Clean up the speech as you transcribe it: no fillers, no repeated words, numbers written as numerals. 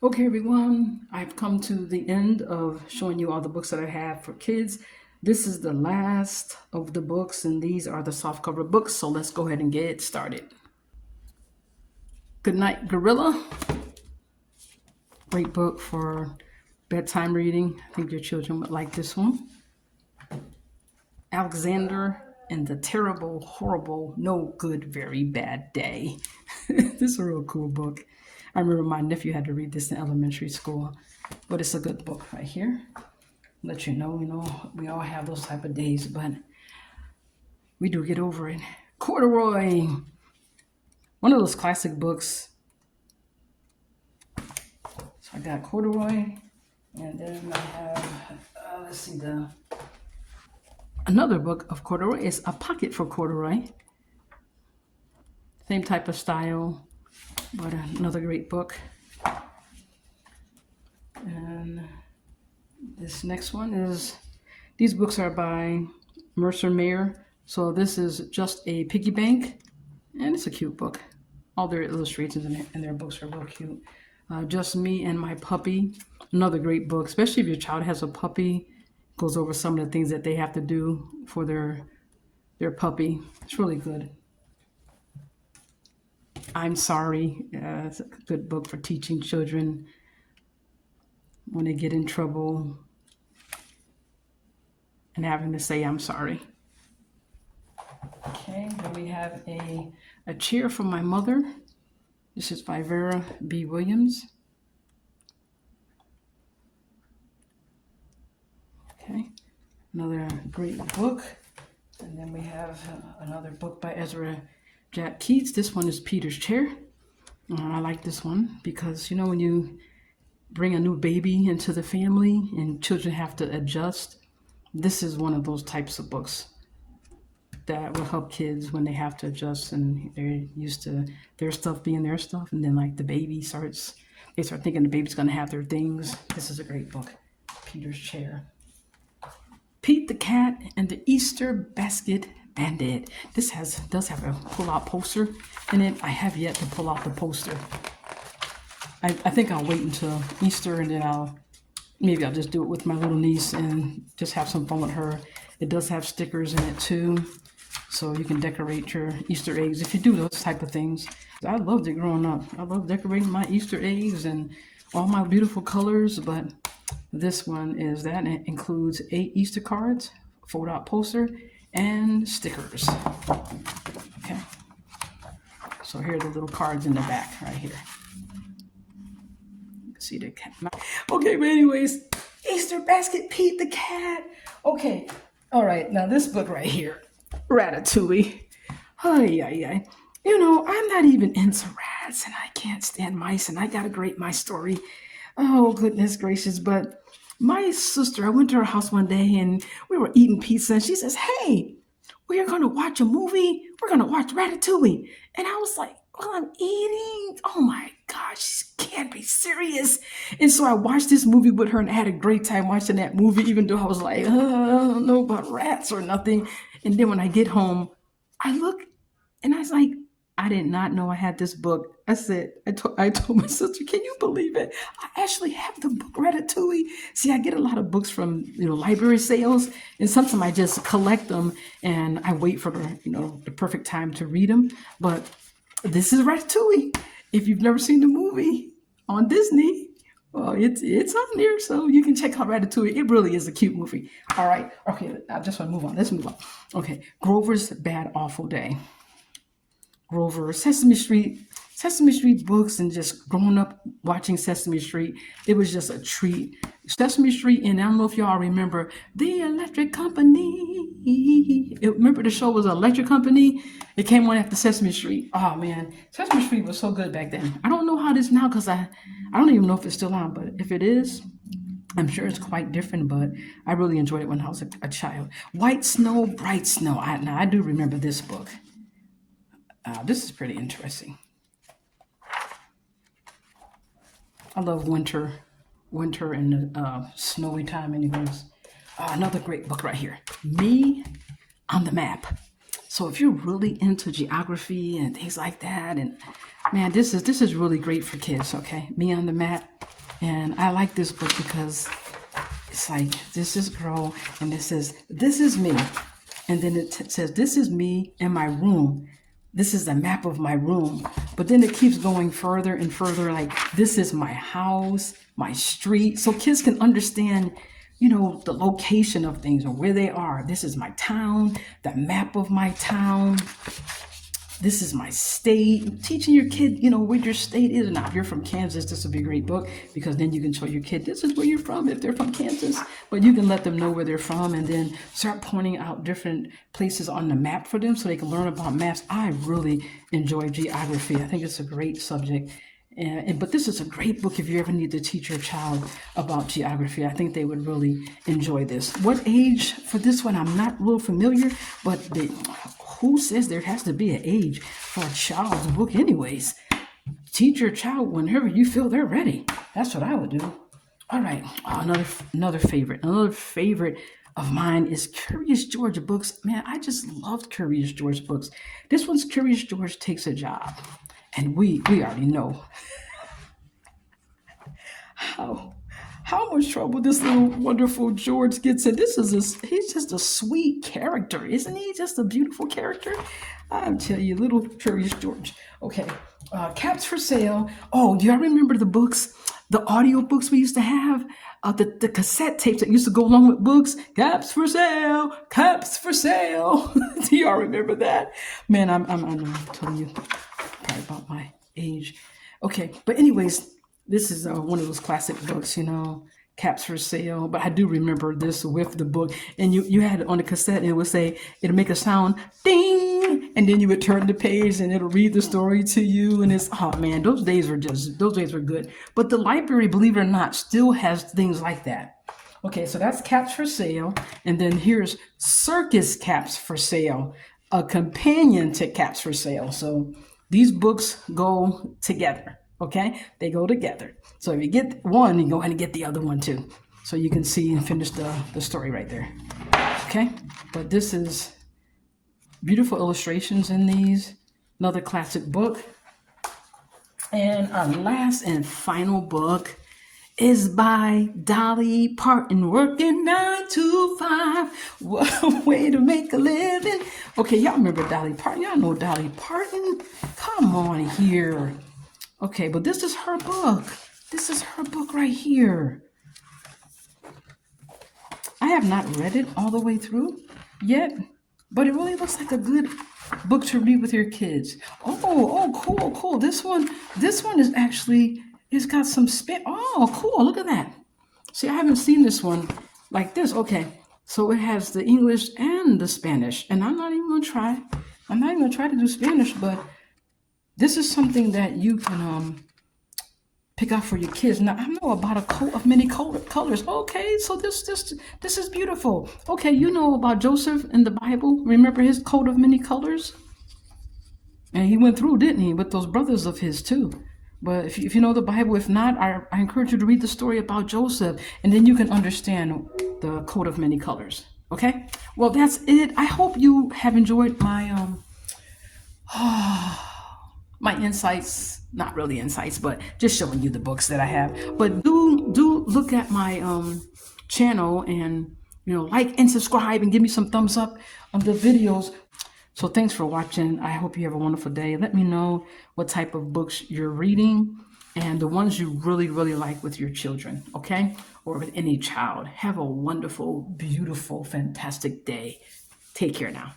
Okay, everyone, I've come to the end of showing you all the books that I have for kids. This is the last of the books, and these are the softcover books, so let's go ahead and get started. Good Night, Gorilla. Great book for bedtime reading. I think your children would like this one. Alexander and the Terrible, Horrible, No Good, Very Bad Day. This is a real cool book. I remember my nephew had to read this in elementary school, but it's a good book right here. Let you know, we all have those type of days, but we do get over it. Corduroy, one of those classic books. So I got Corduroy, and then I have, let's see, another book of Corduroy is A Pocket for Corduroy. Same type of style, but another great book. And this next one is, these books are by Mercer. So this is Just a Piggy Bank, and it's a cute book. All their illustrations in their books are real cute. Just Me and My Puppy, another great book, especially if your child has a puppy. Goes over some of the things that they have to do for their puppy. It's really good. I'm Sorry. It's a good book for teaching children when they get in trouble and having to say I'm sorry. Okay, then we have a Cheer for My Mother. This is by Vera B. Williams. Okay, another great book. And then we have another book by Ezra Jack Keats. This one is Peter's Chair. I like this one because, when you bring a new baby into the family and children have to adjust, this is one of those types of books that will help kids when they have to adjust and they're used to their stuff being their stuff. And then like the baby they start thinking the baby's gonna have their things. This is a great book, Peter's Chair. Pete the Cat and the Easter Basket Bandit. This does have a pull-out poster in it. I have yet to pull out the poster. I think I'll wait until Easter and then I'll just do it with my little niece and just have some fun with her. It does have stickers in it too, so you can decorate your Easter eggs if you do those type of things. I loved it growing up. I love decorating my Easter eggs and all my beautiful colors, but this one is that, and it includes 8 Easter cards, fold-out poster, and stickers. Okay, so here are the little cards in the back right here. You can see the cat. Okay, but anyways, Easter Basket, Pete the Cat. Okay, all right, now this book right here, Ratatouille. Ay. I'm not even into rats, and I can't stand mice, and I gotta grate my story. Oh, goodness gracious. But my sister, I went to her house one day and we were eating pizza and she says, "Hey, we're going to watch a movie. We're going to watch Ratatouille." And I was like, "Well, I'm eating. Oh my gosh, she can't be serious." And so I watched this movie with her and I had a great time watching that movie, even though I was like, I don't know about rats or nothing. And then when I get home, I look and I was like, I did not know I had this book. I told my sister, "Can you believe it? I actually have the book Ratatouille." See, I get a lot of books from, library sales, and sometimes I just collect them and I wait for the perfect time to read them. But this is Ratatouille. If you've never seen the movie on Disney, well, it's on there, so you can check out Ratatouille. It really is a cute movie. All right, okay, I just want to move on. Let's move on. Okay, Grover's Bad Awful Day. Grover, Sesame Street books, and just growing up watching Sesame Street, it was just a treat. Sesame Street, and I don't know if y'all remember the Electric Company. Remember the show was Electric Company? It came on after Sesame Street. Oh man, Sesame Street was so good back then. I don't know how it is now because I don't even know if it's still on, but if it is, I'm sure it's quite different, but I really enjoyed it when I was a child. White Snow, Bright Snow. I do remember this book. This is pretty interesting. I love winter and snowy time anyways. Another great book right here, Me on the Map. So if you're really into geography and things like that, and Man, this is really great for kids, okay? Me on the Mat. And I like this book because it's like, this is girl, and it says, this is me. And then it says, this is me in my room. This is the map of my room. But then it keeps going further and further, like, this is my house, my street. So kids can understand, the location of things or where they are. This is my town, the map of my town. This is my state. Teaching your kid, where your state is. Now, if you're from Kansas, this would be a great book because then you can show your kid, this is where you're from if they're from Kansas. But you can let them know where they're from and then start pointing out different places on the map for them so they can learn about maps. I really enjoy geography. I think it's a great subject. But this is a great book if you ever need to teach your child about geography. I think they would really enjoy this. What age for this one? I'm not real familiar, but who says there has to be an age for a child's book anyways? Teach your child whenever you feel they're ready. That's what I would do. All right, another favorite. Another favorite of mine is Curious George books. Man, I just loved Curious George books. This one's Curious George Takes a Job. And we already know how much trouble this little wonderful George gets in. He's just a sweet character, isn't he? Just a beautiful character. I'll tell you, little Curious George. Okay, Caps for Sale. Oh, do y'all remember the books, the audio books we used to have? The cassette tapes that used to go along with books. Caps for sale, caps for sale. Do y'all remember that? Man, I'm telling you probably about my age. Okay, but anyways, this is one of those classic books, Caps for Sale. But I do remember this with the book, and you had it on the cassette, and it would say, it'll make a sound, ding, and then you would turn the page, and it'll read the story to you. And it's, oh man, those days were good. But the library, believe it or not, still has things like that. Okay, so that's Caps for Sale, and then here's Circus Caps for Sale, a companion to Caps for Sale. So these books go together, okay? They go together. So if you get one, you go ahead and get the other one too. So you can see and finish the story right there, okay? But this is beautiful illustrations in these. Another classic book. And our last and final book is by Dolly Parton, working 9 to 5. What a way to make a living. Okay, y'all remember Dolly Parton? Y'all know Dolly Parton? Come on here. Okay, but this is her book. This is her book right here. I have not read it all the way through yet, but it really looks like a good book to read with your kids. Oh, cool. This one is actually, it's got some spin. Oh, cool. Look at that. See, I haven't seen this one like this. Okay. So it has the English and the Spanish, and I'm not even going to try. To do Spanish, but this is something that you can pick out for your kids. Now, I know about a coat of many colors. Okay. So this is beautiful. Okay. You know about Joseph in the Bible. Remember his coat of many colors? And he went through, didn't he, with those brothers of his too. But if you know the Bible, if not, I encourage you to read the story about Joseph, and then you can understand the coat of many colors. Okay? Well, that's it. I hope you have enjoyed my my insights. Not really insights, but just showing you the books that I have. But do look at my channel and like and subscribe and give me some thumbs up on the videos. So thanks for watching. I hope you have a wonderful day. Let me know what type of books you're reading and the ones you really, really like with your children, okay? Or with any child. Have a wonderful, beautiful, fantastic day. Take care now.